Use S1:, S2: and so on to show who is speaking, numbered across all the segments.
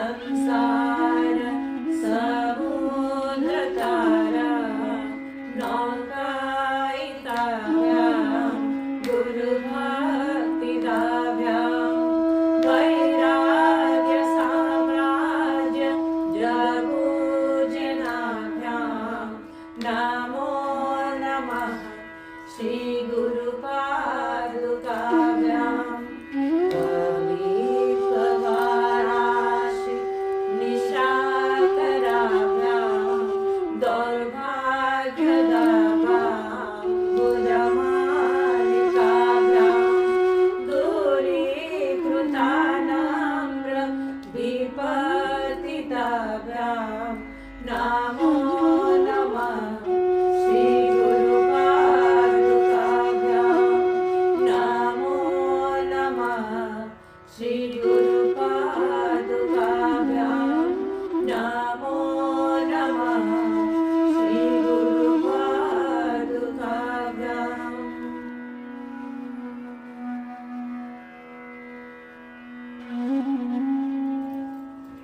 S1: संसार समुद्र तारा नौकायिताभ्यां गुरुभक्तिदाभ्यां वैराग्य साम्राज्य जगूजनाभ्यां नमो नमः श्री गुरुपादुकाभ्यां कवित्ववाराशि निशाकराभ्यां दौर्भाग्यदाभां बुधमालिकाभ्यां दूरीकृतानम्र विपतिताभ्यां नमो नमः श्री गुरुपादुकाभ्यां नमो नमः श्री गुरुपादुकाभ्यां नमो नमः श्री गुरुपादुकाभ्यां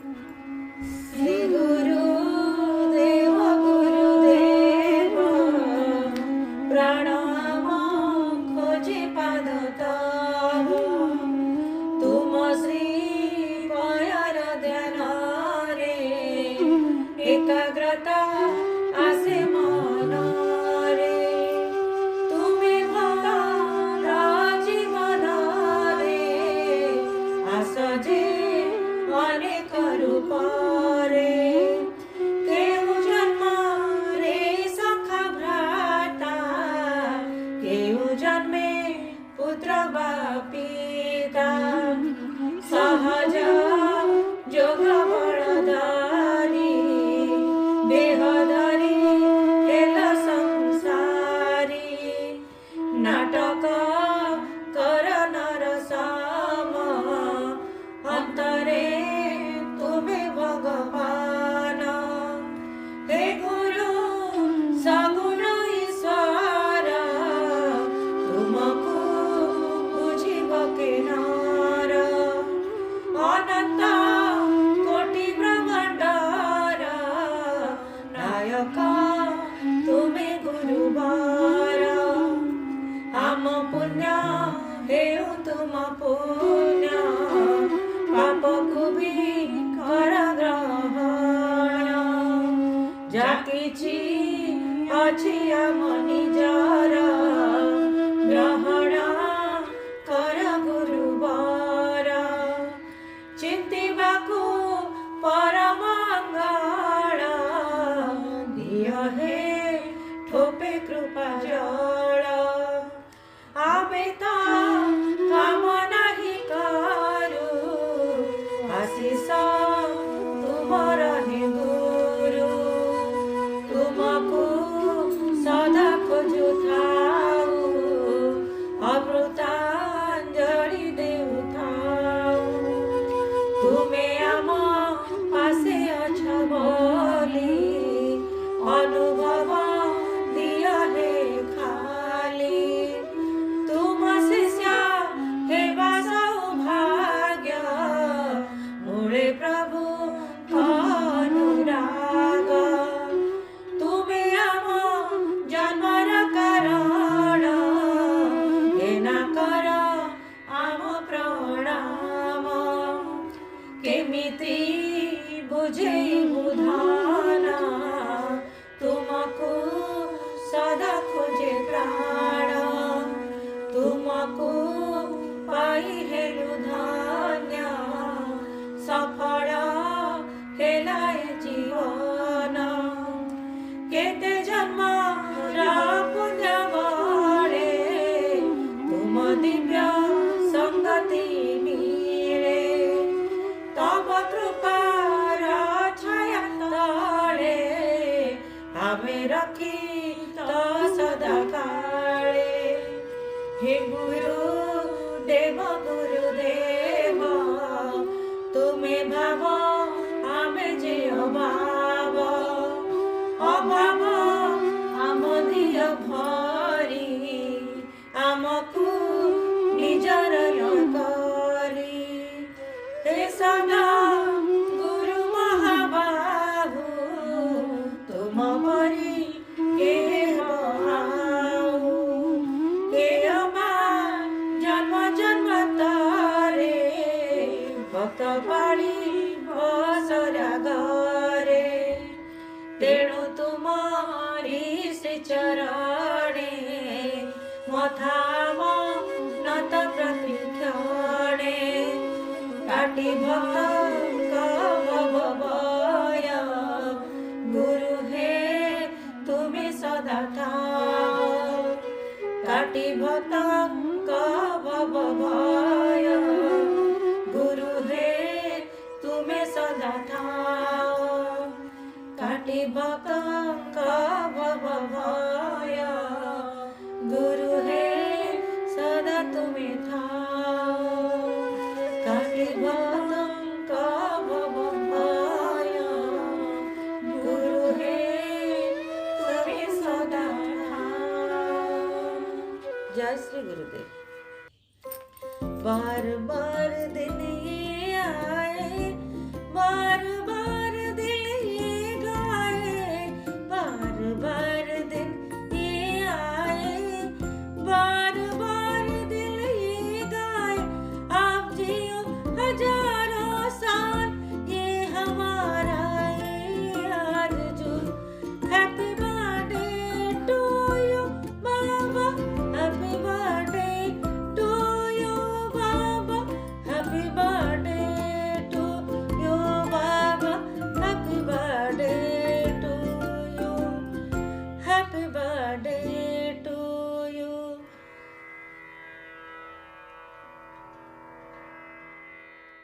S1: श्री गुरुदेव गुरुदेव प्रणाम खोजे पाद तब तुम श्री पयर ध्यान रे एकाग्रता आसे मन रे तुमे भक्तर जीवन रे आस जे अनेक रूप रे केउ जन्म रे सखा भ्राता केउ जन्मे पुत्र वा पिता सहज जोग बलधारी देहधारी हेल संसारी नाटक कर नरसम अंतरे तुमे भगवान हे गुरु सगुण ईश्वर तुमको बुझिब के नार अनंत कोटि ब्रह्मांडर नायक तुमे गुरुवर आम पुण्य हेउ तुम पुण्य पाप को भी कर ग्रहण जा किछि अछि आम निजर ग्रहण कर गुरुवर चिंतिबाकु परम मंगल दिय हे ठोपे कृपा जल आबे तो काम नाही करू आशीष तुमर हे गुरु तुमको सदा खोजु थाऊ अमृतांजलि देउथाऊ तुमे आम पासे अछ बोली अनुभव दिय हे खाली तुम शिष्य हेबा सौभाग्य मोरे प्रभु अनुराग तुमे आम जन्मर कारण हेना कर आम प्रणाम केमिति बुझेइबु धन तुमको सदा खोजे प्राण तुमको पाई हेलु धन्य सफल हेलाए जीवन केते जन्म पुण्य बळे तुम दिव्य संगति मिले तब कृपार छाया तले आमे रखी तो सदा काले हे गुरु देव गुरुदेव तुमे भाव आमे जे अभाव अभाव आम दिय भरी आमकु निजर करी हे सदा गुरु ବସରା ଘରେ ତେଣୁ ତୁମରି ଶ୍ରୀ ଚରଣେ ମଥା ମନତ ପ୍ରତି କ୍ଷଣେ କାଟି ଭକ୍ତଙ୍କ ଭବଭୟ ଗୁରୁ হে তুমি সদা থাও কাটি ভক্তଙ୍କ ভবভয় গুরু হে তুমি সদা থাও কাটি ভক্তଙ୍କ ভবভয় গুরু হে সদা তুমি থাও কাটি ভক্তଙ୍କ ভবভয় গুরু হে তুমি সদা থাও। জয় শ্রী গুরুদেব। बार बार दिन ये आए, बार बार दिल ये गाए, बार बार दिन ये आए, बार बार दिल ये गाए, आप जियो हजारों साल ये हमारा आरज़ू। हैप्पी बर्थडे टू यू बाबा, हैप्पी बर्थडे टू यू बाबा, हैप्पी बर्थडे टू यू बाबा, happy birthday to you, happy birthday